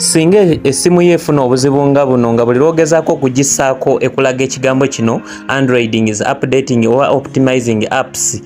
Singa essimu yefuna obuzibu nga buno nga buli lwogezaako okugissaako ekulaga ekigambo kino Androiding is updating or optimizing apps,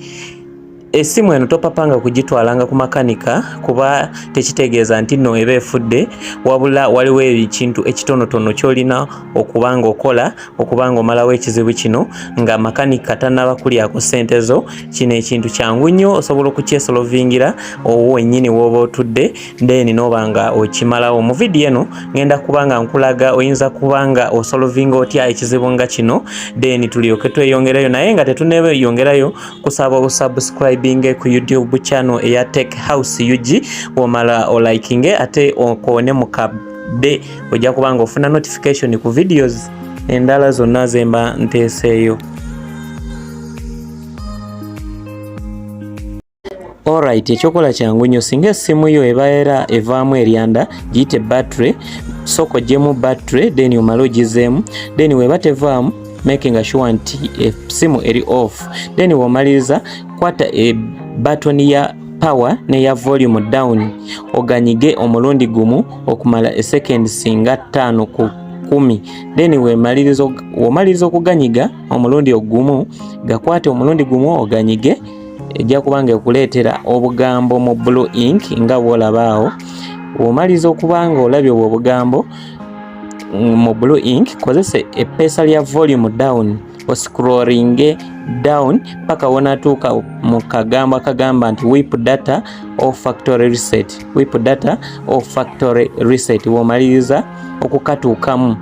essimu eno topapanga kugitwalanga ku makanika kuba tekitegeeza nti nno eba efudde, wabula waliwo ekintu ekitonotono kyolina okubanga okola okubanga omalawo ekizibu kino nga makanika tanaba kulyako ssente zo. Kino ekintu kyangu nnyo, osobola okukyesolovingira wennyini w'oba otudde then n'obanga okimalawo. Mu vidiyo eno ngenda kubanga nkulaga oyinza kubanga osolovinga otya ekizibu nga kino then tulyoke tweyongerayo, naye nga tetuneeyongerayo kusaba obusubscribe ku YouTube channel eya Tech House UG, womala olikinge ate okone mukabde ojja kubanga ofuna notification ku videos endala zonna zemba nteeseeyo. Alright, ekyokola kyangu nnyo. Singa essimu yo ebaera evaamu eryanda giyite battery, soko gyemu battery then omala ogizeemu, then weba tevaamu making sure nti essimu eri off, then womaliriza kwata button ya power ne ya volume down oganyige omulundi gumu okumala seconds nga 5 ku 10, then womaliriza okuganyiga omulundi ogumu gakwate omulundi gumu oganyige, ejja kubanga ekuleetera obugambo mu blue ink nga bwolabaawo. Womaliza okubanga olabye obwo obugambo mu blue ink, kozesa eppeesa lya volume down oscrolling down paka wonatuuka mu kagambo akagamba nti wipe data or factory reset. Wipe data or factory reset. Womaliriza okukatuukamu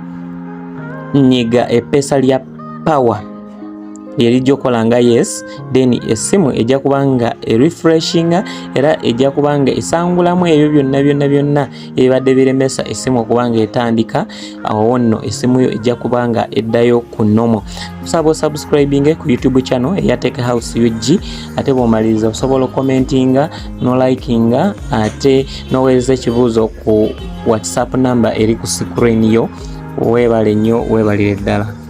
nyiga eppeesa lya power lyelijja okolanga yes, then essimu ejja kubanga refreshinga era ejja kubanga esangulamu ebyo byonna ebibadde biremesa essimu okubanga etandika. Awo nno essimu yo ejja kubanga eddayo ku nomo. Kusaba subscribing ku YouTube channel eya Tech House UG, ate bw'omaliriza osobola okomentinga n'olikinga ate n'oweereza ekibuuzo ku WhatsApp number eri ku screen yo. Weebale nnyo, weebalire ddala.